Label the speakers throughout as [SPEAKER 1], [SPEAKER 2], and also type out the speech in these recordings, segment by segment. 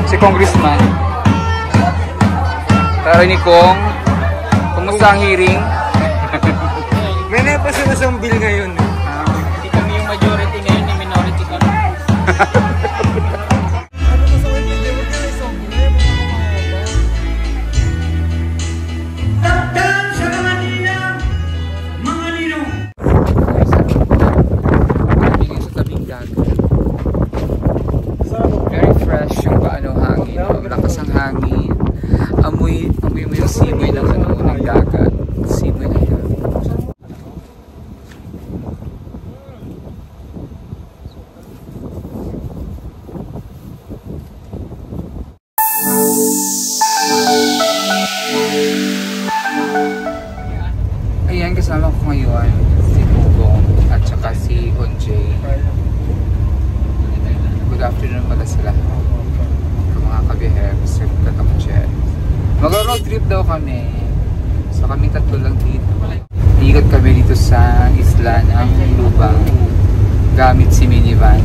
[SPEAKER 1] Si Congressman. Tara ni Kong. Kumusta ang hearing?
[SPEAKER 2] May napasa na siyang bill ngayon.
[SPEAKER 3] Hindi kami yung majority ngayon, yung minority kami.
[SPEAKER 1] Very fresh yung paano hangin. Lakas ang hangin. Amoy mo yung simoy ng ng dagat. Simoy ng dagat. Ayan, kasama ko ngayon si Pugong at saka si Onjay. Good afternoon pala sila. Mga kabihems, katamutsyet. Mag-road trip daw kami. So kami tatlo lang dito. Iikot kami dito sa isla ng Lubang gamit si minivan.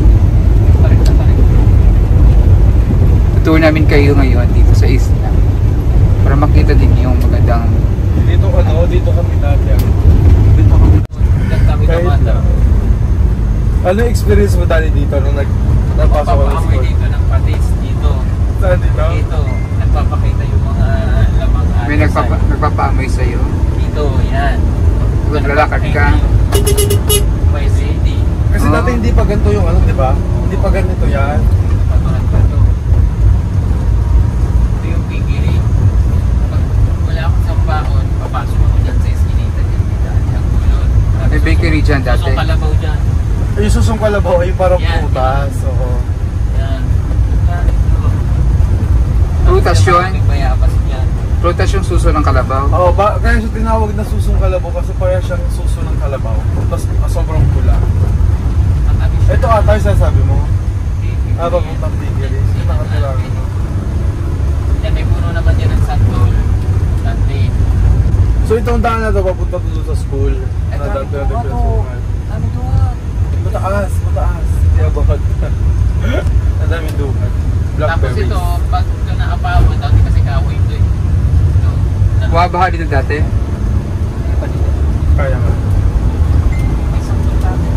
[SPEAKER 1] Tutur namin kayo ngayon dito sa isla para makita din yung magandang
[SPEAKER 2] Dito kami dati. Dito kami. Ano experience mo dati dito nung napasok ko ng school?
[SPEAKER 3] Dito ng patis dito.
[SPEAKER 2] Saan dito?
[SPEAKER 3] Dito. Nagpapakita yung mga lamang
[SPEAKER 1] may nagpapaamoy sa'yo.
[SPEAKER 3] Dito, yan.
[SPEAKER 1] Naglalakad ka.
[SPEAKER 3] May city.
[SPEAKER 2] Kasi dati hindi pa ganito yung ano, di ba? Hindi pa ganito yan.
[SPEAKER 3] Patulan pa ito. Ito yung pigiri. Pag wala akong sampaon, papasok ako dyan sa eskinita dyan. Yung gulod.
[SPEAKER 1] May bakery dyan dati.
[SPEAKER 3] Susong kalabaw dyan.
[SPEAKER 2] Yung susong kalabaw ay parang
[SPEAKER 3] Yan.
[SPEAKER 2] putas. Oo.
[SPEAKER 3] Yan. Yan.
[SPEAKER 1] Prutas yun?
[SPEAKER 3] May bayabas dyan.
[SPEAKER 1] Prutas yung suso ng kalabaw.
[SPEAKER 2] Oo, kaya siya tinawag na susong kalabaw kasi parang siyang suso ng kalabaw. Tapos sobrang pula. Ito ata yung sasabi mo. Papuntang pigiri. Ito nakatira.
[SPEAKER 3] Yan, may puno naman dyan ng santol. Santol.
[SPEAKER 2] So itong daan na ito, papunta doon sa school.
[SPEAKER 3] Ito,
[SPEAKER 2] Na dati
[SPEAKER 3] ano
[SPEAKER 2] natin
[SPEAKER 3] to? Ano to?
[SPEAKER 2] Mataas, mataas. Hindi abot. Ang daming dukat.
[SPEAKER 3] Tapos ito, pag ito nakapawad, dati kasi kahoy ito eh. Ito.
[SPEAKER 1] Bumabaha dito dati.
[SPEAKER 3] Ano pa dito?
[SPEAKER 2] Kaya nga.
[SPEAKER 3] May santol natin.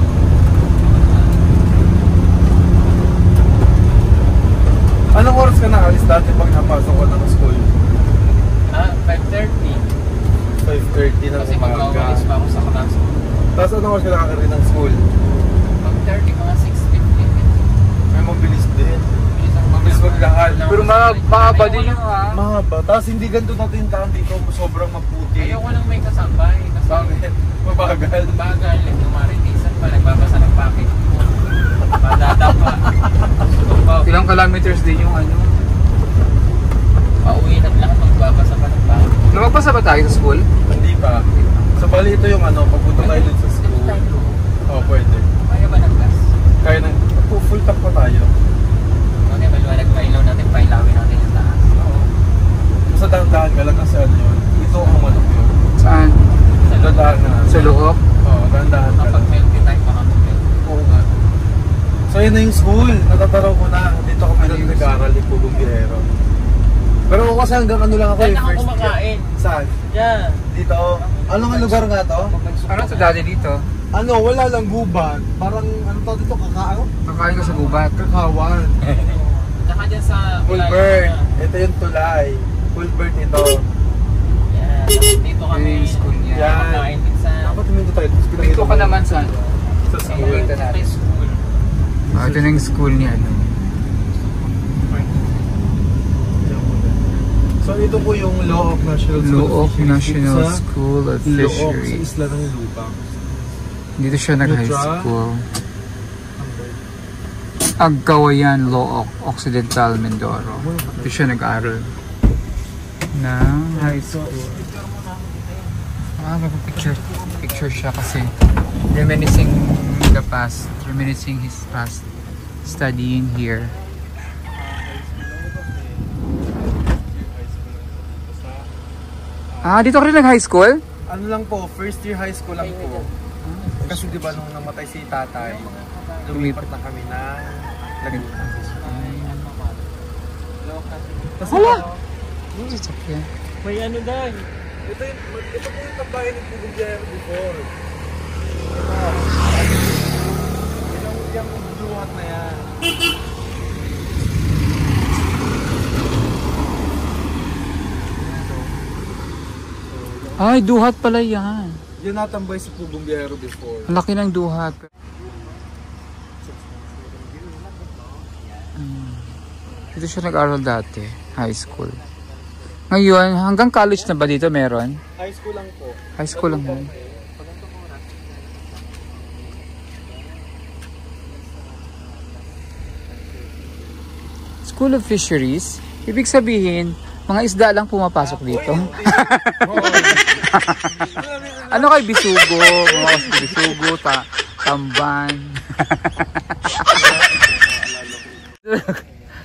[SPEAKER 2] Anong oras ka nakalis dati pag napasok ko ng school?
[SPEAKER 3] 5:30.
[SPEAKER 2] 5:30 ng
[SPEAKER 3] Kasi
[SPEAKER 2] umaga.
[SPEAKER 3] magkawalis pa ako sa klase.
[SPEAKER 2] Tapos anong oras ka nakakarin ng school?
[SPEAKER 3] 5:30, mga 6:50.
[SPEAKER 2] May mabilis din. Mabilis maglakad.
[SPEAKER 1] Pero mahaba din yung
[SPEAKER 2] Mahaba. Tapos hindi ganito natin yung daan dito. Sobrang maputi.
[SPEAKER 3] Ayoko lang may kasabay. Kasi
[SPEAKER 2] Bakit? Mabagal.
[SPEAKER 3] bagal. Tumaritisan pa. Nagbabasa ng packet. Padada pa.
[SPEAKER 1] ilang kilometers din yung ano.
[SPEAKER 3] Pauwi na lang. Magbabasa pa ng packet.
[SPEAKER 1] Lumagpasa ba tayo sa school?
[SPEAKER 2] Hindi pa. So bali ito yung ano, papunta tayo dun sa school. Oo, pwede.
[SPEAKER 3] Kaya ba ng gas?
[SPEAKER 2] Kaya nang full tank pa tayo.
[SPEAKER 3] Okay, maliwanag pa ilaw natin. Pailawin natin yung taas.
[SPEAKER 2] Oo. Basta dahan-dahan ka lang kasi ano yun. Ito ang manok yun.
[SPEAKER 1] Saan?
[SPEAKER 2] Dahan-dahan na.
[SPEAKER 1] Sa loob?
[SPEAKER 2] Oo, dahan-dahan ka
[SPEAKER 3] Kapag
[SPEAKER 2] lang.
[SPEAKER 3] healthy tayo, baka mag-healthy.
[SPEAKER 2] Oo nga. So yun na yung school. Natataraw ko na. Dito kami nag-aaral ni Pugong Guerrero. Pero ako kasi hanggang ano lang ako
[SPEAKER 3] Diyan
[SPEAKER 2] eh.
[SPEAKER 3] ako
[SPEAKER 2] First year.
[SPEAKER 3] kumakain.
[SPEAKER 2] Saan?
[SPEAKER 3] Yan.
[SPEAKER 2] Dito. Anong lugar nga to?
[SPEAKER 1] Ano sa dati dito?
[SPEAKER 2] Ano, wala lang gubat. Parang ano to dito, kakao?
[SPEAKER 1] Kakain ka sa gubat.
[SPEAKER 2] Kakawan.
[SPEAKER 3] Tsaka dyan sa...
[SPEAKER 2] Fulbert. Ito yung tulay. Fulbert ito.
[SPEAKER 3] Yan. Dito kami.
[SPEAKER 1] Yung school niya.
[SPEAKER 2] Yan.
[SPEAKER 3] Kumakain din sa...
[SPEAKER 2] Dapat tuminto tayo.
[SPEAKER 1] Dito ka naman sa
[SPEAKER 2] Sa school.
[SPEAKER 1] Makita natin.
[SPEAKER 3] Sa school.
[SPEAKER 1] Ito na yung school niya. Ano?
[SPEAKER 2] So ito po yung Law of National School
[SPEAKER 1] Looc
[SPEAKER 2] of Fisheries
[SPEAKER 1] National
[SPEAKER 2] dito sa
[SPEAKER 1] School of
[SPEAKER 2] Looc, sa
[SPEAKER 1] Fisheries.
[SPEAKER 2] isla ng Lubang.
[SPEAKER 1] Dito siya nag-high
[SPEAKER 2] Nutra.
[SPEAKER 1] school. Agkawayan Looc, Occidental, Mindoro. Dito siya nag-aral ng high school. Magpapicture siya kasi reminiscing the past, reminiscing his past studying here. Dito ka rin nag-high school?
[SPEAKER 2] Ano lang po, first year high school lang po. Kasi di ba nung namatay si tatay, lumipat na kami na Laguna. Kasi
[SPEAKER 1] Hala! Sasakyan.
[SPEAKER 3] May ano dahil.
[SPEAKER 2] ito po yung tambayan ni Pugong Biyahero before. Yung duhat na yan.
[SPEAKER 1] Ay, duhat pala yan.
[SPEAKER 2] Yun natambay si Pugong Biyahero before.
[SPEAKER 1] Ang laki ng duhat. Dito siya nag-aral dati, high school. Ngayon, hanggang college na ba dito meron?
[SPEAKER 2] High school lang po.
[SPEAKER 1] High school lang yan. School of Fisheries, ibig sabihin, mga isda lang pumapasok dito. Ano kay bisugo, mga bisugo, tamban.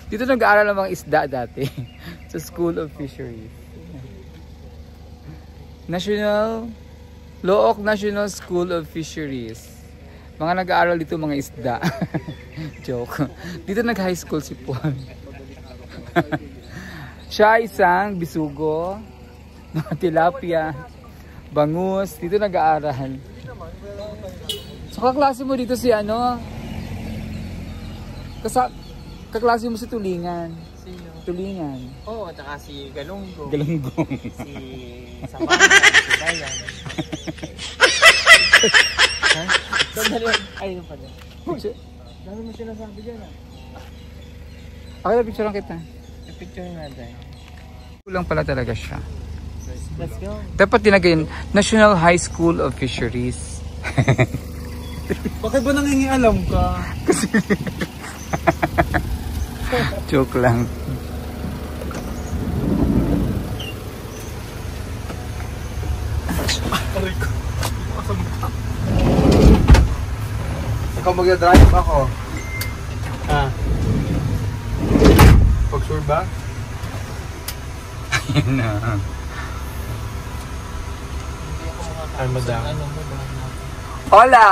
[SPEAKER 1] Dito nag-aaral ng mga isda dati sa School of Fisheries. Look National School of Fisheries. Mga nag-aaral dito mga isda. Joke. Dito nag-high school si Paul. Siya isang bisugo, tilapia, bangus. Dito nag-aaral. So kaklase mo dito si ano? Kaklase mo si Tulingan.
[SPEAKER 3] Sino?
[SPEAKER 1] Tulingan.
[SPEAKER 3] Oo, at saka si Galunggong.
[SPEAKER 1] Galunggong.
[SPEAKER 3] Si Sabana, si Dayan. Ha? Sandali. Ay, yun pala. Dami mo sinasabi dyan ah.
[SPEAKER 1] Okay na, picture lang kita.
[SPEAKER 3] I-picture nga dahil.
[SPEAKER 1] Kulang pala talaga siya.
[SPEAKER 3] Let's go.
[SPEAKER 1] Dapat dinagay National High School of Fisheries.
[SPEAKER 2] Bakit ba nangingialam ka?
[SPEAKER 1] Joke lang.
[SPEAKER 2] Aray ko. Ikaw mag-drive ako.
[SPEAKER 3] Ah.
[SPEAKER 2] Pag sure ba?
[SPEAKER 1] Ayun na.
[SPEAKER 2] Ay, madam.
[SPEAKER 3] Ano mo ba?
[SPEAKER 1] Hola!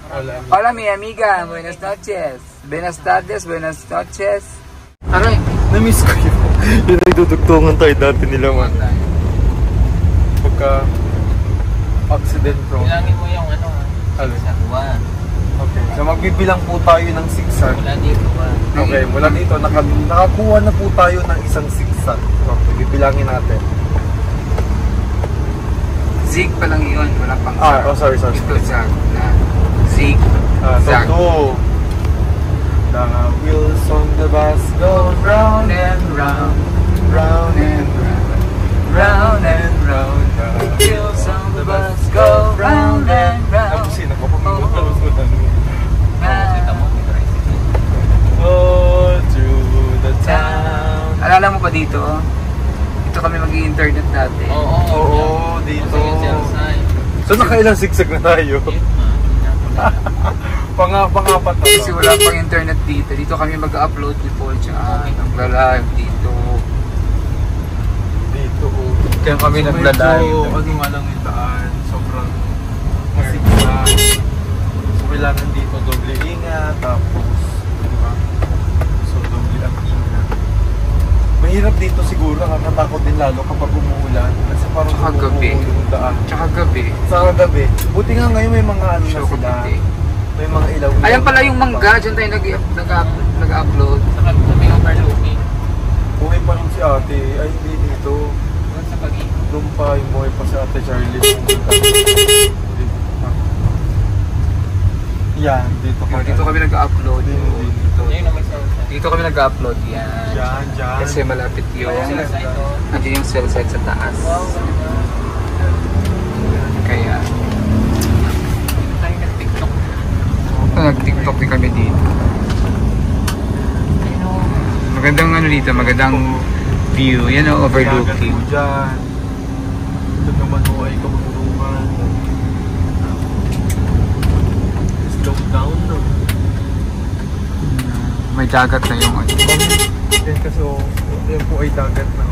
[SPEAKER 2] Wala.
[SPEAKER 1] Hola mi amiga, buenas noches. Buenas tardes, buenas noches. Aray!
[SPEAKER 2] Na-miss ko yun. Yun ay dudugtungan tayo dati nila man. Pagka accident prone.
[SPEAKER 3] Bilangin mo yung ano ah.
[SPEAKER 2] Alin?
[SPEAKER 3] One.
[SPEAKER 2] Okay. So magbibilang po tayo ng zigzag.
[SPEAKER 3] Mula dito ba?
[SPEAKER 2] Okay, mula dito nakakuha na po tayo ng isang zigzag. Okay, bibilangin natin.
[SPEAKER 1] Zig pa lang yun, wala pang
[SPEAKER 2] Sorry.
[SPEAKER 1] Ito zag na. Zig, zag.
[SPEAKER 2] So, the wheels on the bus go round and round, round and round, round and round. The wheels on the bus go round and round. Tapos nakapamigod na mas oh, through the town.
[SPEAKER 1] Alala mo pa dito? Dito kami mag-i-internet dati.
[SPEAKER 2] Oo, dito. So nakailang zigzag na tayo? Pangapat na.
[SPEAKER 1] Kasi wala pang internet dito. Dito kami mag-upload ni Paul tsaka nagla-live dito.
[SPEAKER 2] Dito.
[SPEAKER 1] Kaya kami
[SPEAKER 2] So,
[SPEAKER 1] nagla-live.
[SPEAKER 2] medyo, ano nga lang yung daan, sobrang masigla. So kailangan dito doble ingat, tapos, di ba? So doble ang ingat. Mahirap dito siguro, nakakatakot din lalo kapag umuulan. Kasi parang
[SPEAKER 1] Tsaka gabi.
[SPEAKER 2] umuulan yung daan.
[SPEAKER 1] Tsaka gabi.
[SPEAKER 2] Sa gabi. Buti nga ngayon may mga ano na
[SPEAKER 1] Show ko
[SPEAKER 2] sila.
[SPEAKER 1] puti.
[SPEAKER 2] May mga ilaw.
[SPEAKER 1] Ayan pala yung mangga. Diyan tayo nag-upload.
[SPEAKER 3] Saka may overlooking.
[SPEAKER 2] Buhay pa rin si ate. Ay, hindi dito.
[SPEAKER 3] Doon sa pag-ibig.
[SPEAKER 2] Doon pa yung buhay pa si ate Charlie. Yan, dito pa.
[SPEAKER 1] Dito kami nag-upload.
[SPEAKER 3] Ayun na may sunset.
[SPEAKER 1] Dito kami nag-upload yan.
[SPEAKER 2] Diyan.
[SPEAKER 1] Kasi malapit yung
[SPEAKER 3] Cell site, oh.
[SPEAKER 1] nandiyan yung cell site sa taas.
[SPEAKER 3] Wow.
[SPEAKER 1] Kaya
[SPEAKER 3] Dito tayo nag-tiktok.
[SPEAKER 1] nag-tiktok din kami dito. Magandang ano dito, magandang view. Yan o, overlooking.
[SPEAKER 2] Diyan. Ito naman ho ay kamagulungan. Slow down no.
[SPEAKER 1] May dagat na yung ano.
[SPEAKER 2] Yan kasi yan po ay dagat na.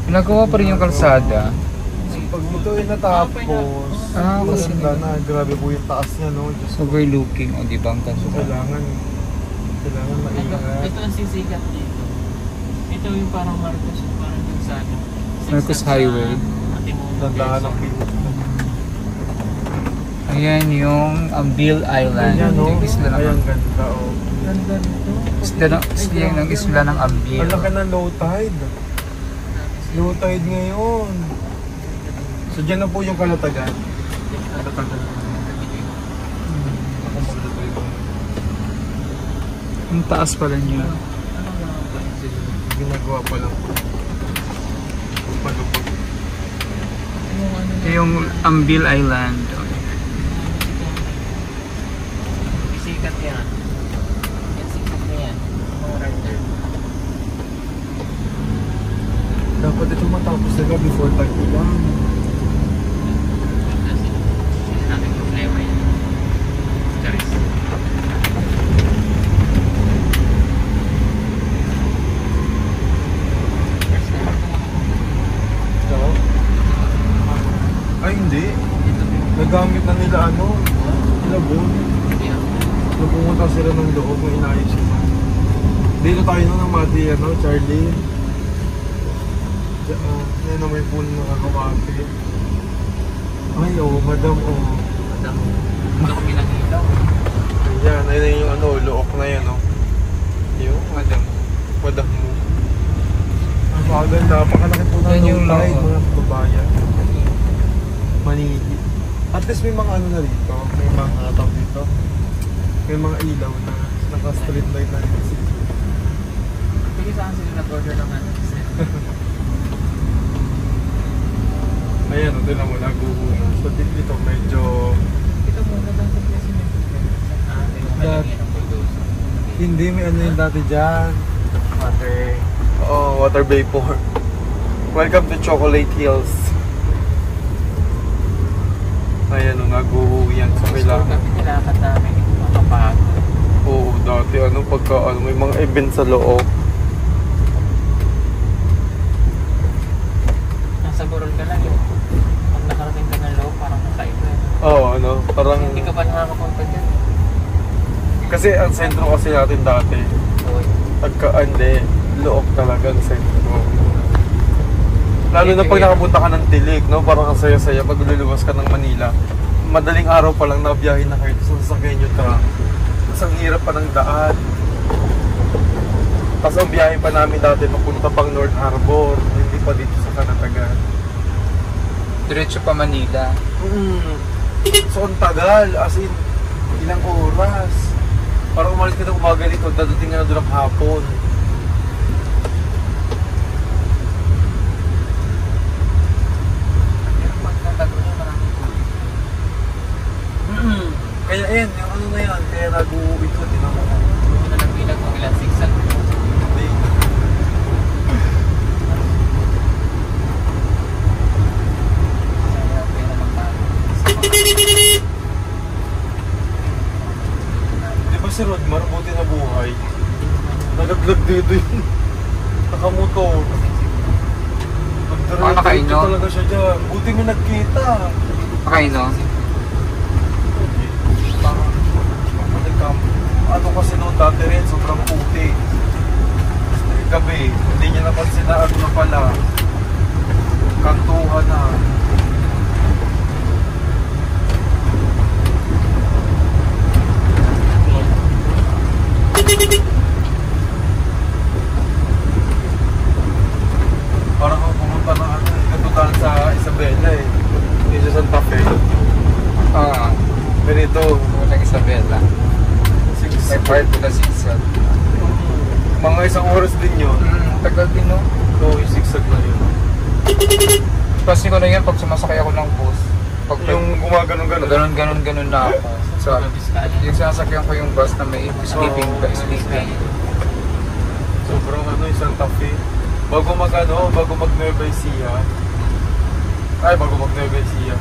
[SPEAKER 1] Nagawa pa rin yung kalsada.
[SPEAKER 2] Pag ito ay natapos,
[SPEAKER 1] Kasi
[SPEAKER 2] na grabe po yung taas niya, no? Diyos ko.
[SPEAKER 1] overlooking, o di ba ang
[SPEAKER 2] So,
[SPEAKER 1] ganda?
[SPEAKER 2] kailangan maingat.
[SPEAKER 3] Ito ang sisikat dito. Ito yung parang Marcos, parang yung sa ano.
[SPEAKER 1] Marcos Highway.
[SPEAKER 2] Tandaan ng pinto.
[SPEAKER 1] Ayan yung Ambil Island.
[SPEAKER 2] Ayan, no?
[SPEAKER 1] Yung isla ng
[SPEAKER 2] Ayan, ganda, oh.
[SPEAKER 3] Ganda nito.
[SPEAKER 1] isla ng Ambil.
[SPEAKER 2] Ang laki ng low tide. Low tide ngayon. So, dyan na po yung Kalatagan. Kalatagan. Ako maglutoy ko.
[SPEAKER 1] Ang taas pala niya.
[SPEAKER 2] Ginagawa pa lang po. Palupot.
[SPEAKER 1] Yung Ambil Island.
[SPEAKER 3] Sikat yan. Yan sikat na yan. Mga rider.
[SPEAKER 2] Dapat ito matapos nila before tag-ulan.
[SPEAKER 3] Hindi natin problema yan. Charis.
[SPEAKER 2] So, ay hindi. Nagamit na nila labon. So, pumunta sila ng loob kung inayos sila. Dito tayo ng Mati, Charlie. Yan na may pool na kakawati. Ay, madam,
[SPEAKER 3] Madam. Ito ko pinakitaw.
[SPEAKER 2] Ayan, ayun yung look na yan, Yung madam mo. Ang maganda, napakalaki po ng
[SPEAKER 1] Yan yung
[SPEAKER 2] low tide,
[SPEAKER 1] lock,
[SPEAKER 2] mga kababayan. Manili. At least may mga na rito, may mga tawag dito. May mga ilaw na naka-street light na rin.
[SPEAKER 3] Sige saan sila nag-order ng ano?
[SPEAKER 2] Ayan, tingnan mo, naguhuna. So dito medyo...
[SPEAKER 3] Ito muna lang sa placement.
[SPEAKER 2] Hindi, may yung dati dyan. Water vapor. Welcome to Chocolate Hills. Ayan, naguhuyan. So kailangan...
[SPEAKER 3] Kailangan namin makapagod.
[SPEAKER 2] Oo, dati pagka may mga event sa loob.
[SPEAKER 3] Nasa Burol ka lang yun. Pag nakarating ka ng loob, parang nakaiba.
[SPEAKER 2] Oo, parang...
[SPEAKER 3] Hindi ka ba nakakapunta dyan?
[SPEAKER 2] Kasi ang sentro kasi natin dati, loob talaga ang sentro. Lalo na pag nakapunta ka ng Tilig, parang ang saya-saya pag luluwas ka ng Manila. Madaling araw pa lang nabiyahin na kayo sa sasakyan nyo truck. Tapos ang hirap pa ng daan. Tapos ang biyahe pa namin dati papunta pang North Harbor, hindi pa dito sa Kalatagan.
[SPEAKER 1] Diretso pa Manila.
[SPEAKER 2] So ang tagal, as in, ilang oras. Parang umalis ka ng umaga dito, dadating ka na doon ng hapon. Kaya yan, yung na yan, kaya nag-uwit ko, tinamo ko.
[SPEAKER 3] Kung na nagbilang kung ilang zigzag.
[SPEAKER 2] Hindi. Di ba si Rodmar, buti na buhay? Nagaglag dito yun. Nakamotor.
[SPEAKER 1] Nakaino?
[SPEAKER 2] Talaga siya dyan. Buti may nagkita.
[SPEAKER 1] Nakaino?
[SPEAKER 2] Ano kasi noon dati rin, sobrang puti. Gabi, hindi niya napansin na na pala. Kantuhan na. Parang ako pumunta ng katutaan sa Isabela Hindi sa Santa Fe. Ganito.
[SPEAKER 1] Walang Isabela. May part na zigzag.
[SPEAKER 2] Mga isang oras din yun.
[SPEAKER 1] Tagal din, no?
[SPEAKER 2] So, yung zigzag na yun.
[SPEAKER 1] Kasi ko na yan pag sumasakay ako ng bus. Pag
[SPEAKER 2] Yung gumaganon-ganon.
[SPEAKER 1] ganon na ako. So, yung sinasakyan ko yung bus na may sleeping.
[SPEAKER 2] Sobrang yung Santa Fe. Bago mag Nueva Ecija. Bago mag Nueva Ecija.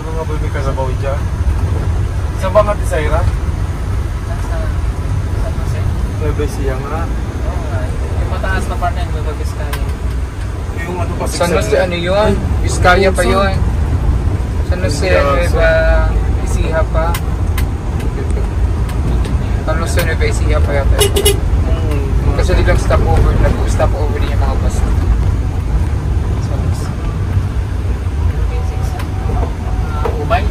[SPEAKER 2] Ano nga ba may kasabaw dyan? Saan ba nga Tisaira? Nueva Ecija nga.
[SPEAKER 3] Oo nga. Yung mataas na part na yun, Nueva Vizcaya.
[SPEAKER 2] Yung ano pa,
[SPEAKER 1] San Jose, ano yun? Vizcaya pa yun. San Jose, Nueva Ecija pa. San Jose, Nueva Ecija pa yata. Kasi di lang stop over, nag-stop over din yung mga bus. San Jose.
[SPEAKER 3] Ubay.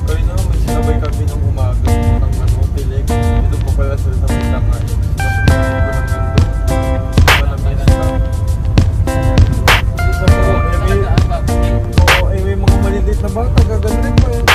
[SPEAKER 2] Kayo na, may sinabay kami ng umaga. Ang ano, pilik. Ito pa pala sa pitang nga yun. May mga maliliit na bata, gagaling pa yun.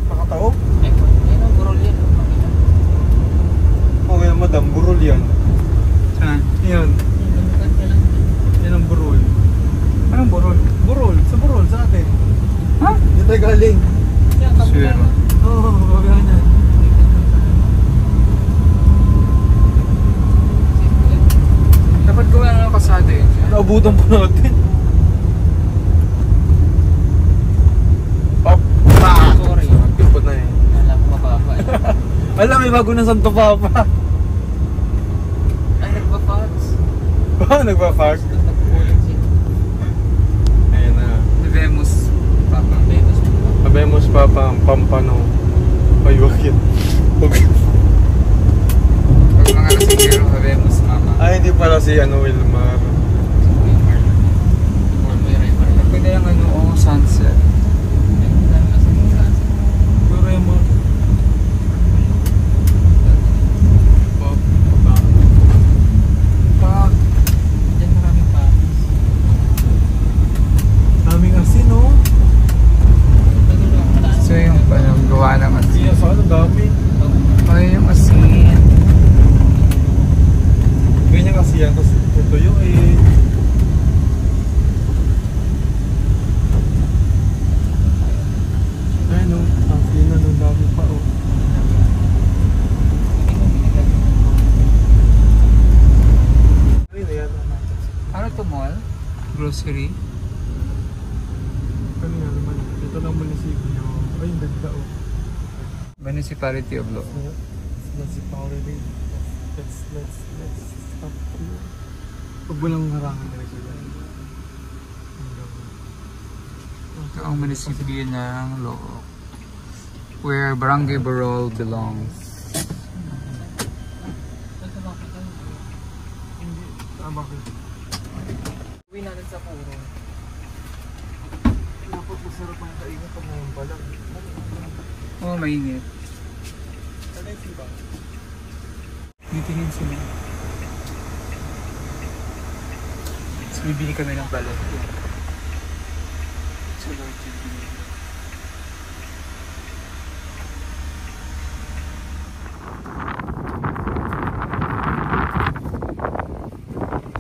[SPEAKER 2] Pakatao? Okay, madam, burol yan.
[SPEAKER 1] Saan?
[SPEAKER 2] Yan. Yan ang burol.
[SPEAKER 1] Anong burol?
[SPEAKER 2] Burol, sa atin.
[SPEAKER 1] Ha?
[SPEAKER 2] Yan tayo galing.
[SPEAKER 1] Sure.
[SPEAKER 2] Oo, babayan yan.
[SPEAKER 1] Dapat gawin ng kasada yun.
[SPEAKER 2] Naabutan po natin. Pop!
[SPEAKER 3] Sorry.
[SPEAKER 2] Pipot na eh.
[SPEAKER 3] Alam ko mababa.
[SPEAKER 2] Alam, may bago ng Santo Papa.
[SPEAKER 3] Ay, nagpa-fax.
[SPEAKER 2] Ba, nagpa-fax?
[SPEAKER 3] Nagpuling siya.
[SPEAKER 2] Ayan na.
[SPEAKER 1] Debemos. Papa.
[SPEAKER 2] Habemos Papa, ang pampano. Ay, wakit.
[SPEAKER 1] Pag mga nasingero, Debemos Mama.
[SPEAKER 2] Ay, hindi pala si Wilmar.
[SPEAKER 1] Pwede yung sunset.
[SPEAKER 2] Wilmar. Pak.
[SPEAKER 3] Diyan maraming pa.
[SPEAKER 2] Daming asin, no?
[SPEAKER 1] So yung gawa ng asin.
[SPEAKER 2] Siya sa ano, dami.
[SPEAKER 1] Ay, yung asin.
[SPEAKER 2] Ganyan kasi yan, tapos tutuyo eh. Ay, no. Asin na, no. Dami pa, oh. Ay, ayan.
[SPEAKER 1] Ano to, mall? Grocery?
[SPEAKER 2] Kanina naman. Ito lang munisipyo. Ay, yung ganda, oh.
[SPEAKER 1] Municipality of Lo.
[SPEAKER 2] Municipality. Let's stop here. Huwag mo lang harangan na sila.
[SPEAKER 1] Ito ang munisipyo ng Lo. Where Barangay Barol belongs.
[SPEAKER 2] Hindi. Bakit?
[SPEAKER 3] Uwi natin sa puro.
[SPEAKER 2] Dapat masarap ang kaingat pag ngayon pa lang.
[SPEAKER 1] Oh, mainit.
[SPEAKER 2] Alexi ba?
[SPEAKER 1] Titingin sila. Tapos bibili kami ng balot. So, Lord, bibili.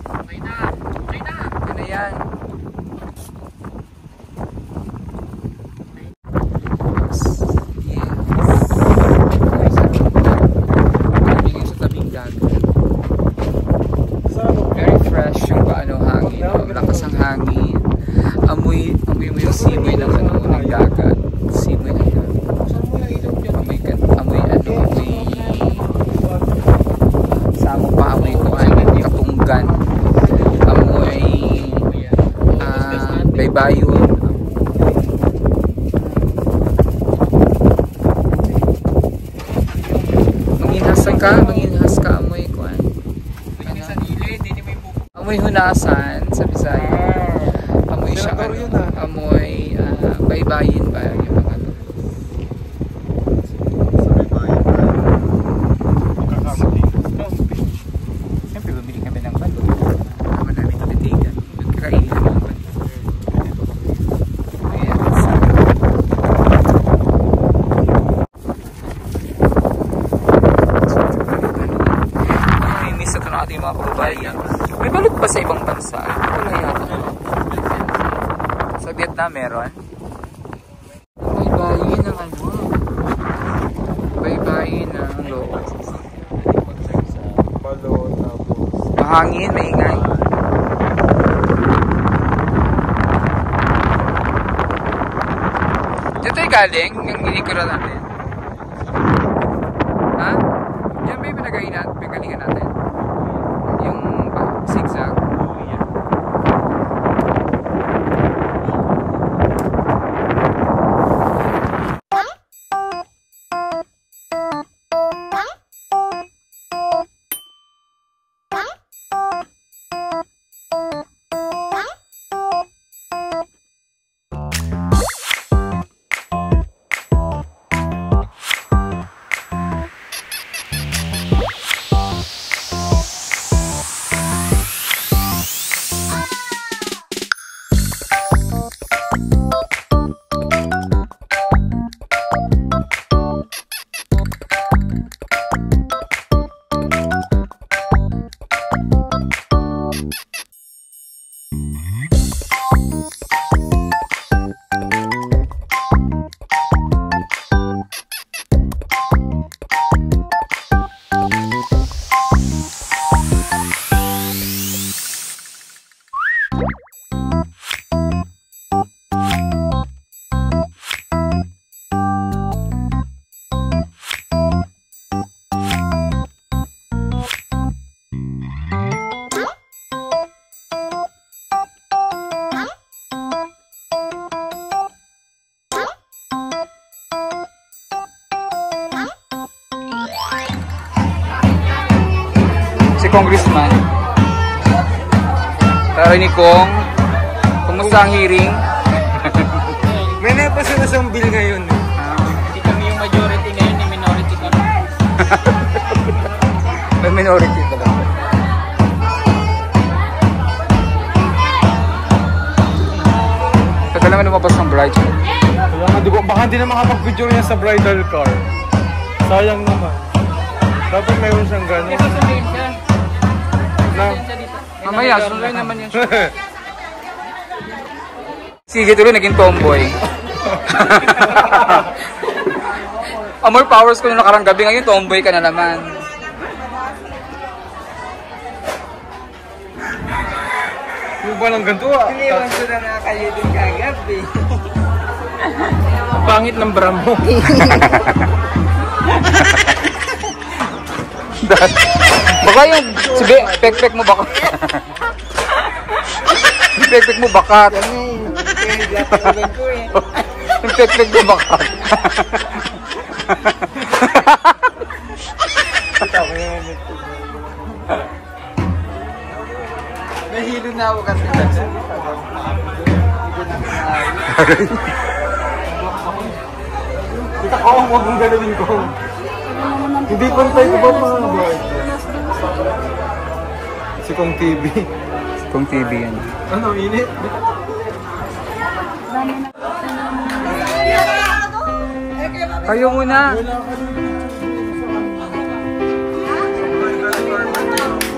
[SPEAKER 3] Okay na! Okay na!
[SPEAKER 1] Ano yan? Hangin. Amoy mo yung simoy ng manginhas ka, amoy kuan. Amoy hunasan sa Bisaya. Amoy siya, amoy baybayin ba yung mga to. Siyempre, bumili kami ng balon. Naman namin ito titigan. Kakainin kami ng balon. Ayan, namimiss ito ng ating mga kababayan. May balot ba sa ibang bansa? Wala yata. Sa Vietnam meron? Baybayin ng ano? Baybayin ng loob.
[SPEAKER 2] Balon, tapos
[SPEAKER 1] Mahangin, maingay. Dito ay galing, yung inikura natin. Ha? Yan ba yung pinagalingan natin? Yung zigzag? Si Congressman. Tarinig kong kumusta ang hearing?
[SPEAKER 2] may napasa na siyang bill ngayon.
[SPEAKER 3] Hindi kami yung majority ngayon, ni minority kami.
[SPEAKER 1] May minority talaga. Tagal naman lumabas ng bridal.
[SPEAKER 2] Baka hindi na makapag-video niya sa bridal car. Sayang naman. Dapat mayroon siyang gano'n.
[SPEAKER 3] Kasi sabihin siya.
[SPEAKER 2] Na,
[SPEAKER 1] Mamaya, sunod naman yun. Sige tuloy, naging tomboy. Amor powers ko nung nakarang gabi, ngayon tomboy ka na naman.
[SPEAKER 2] yung ba ng ganito ah?
[SPEAKER 3] Iniwan ko na nakakayo din kagabi. Pangit ng bra mo.
[SPEAKER 1] Baka yung, sige, pek-pek mo baka. Yung pek-pek mo bakat. Yung pek-pek mo bakat.
[SPEAKER 3] Nahilo na ako kasi.
[SPEAKER 2] Kita ko, huwag mong galawin ko. Hindi pantay ko ba mga boy? Si Kong TV.
[SPEAKER 1] Kung TV yan.
[SPEAKER 2] Ano, init?
[SPEAKER 1] Kayo muna.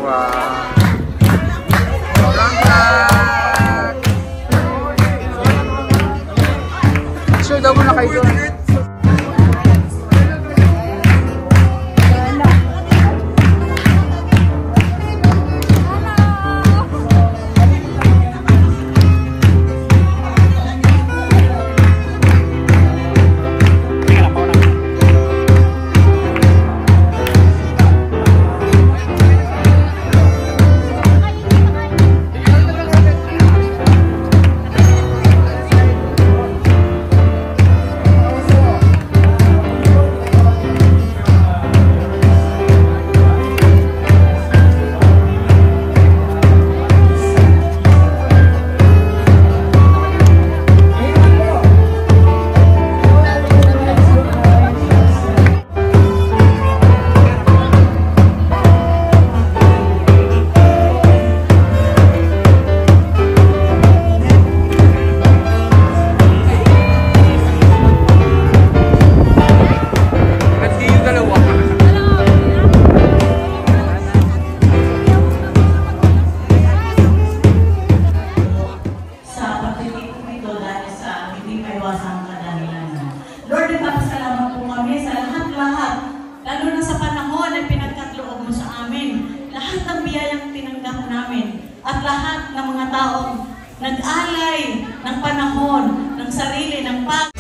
[SPEAKER 1] Wow. Sure daw muna kayo doon.
[SPEAKER 4] at lahat ng mga taong nag-alay ng panahon, ng sarili, ng pag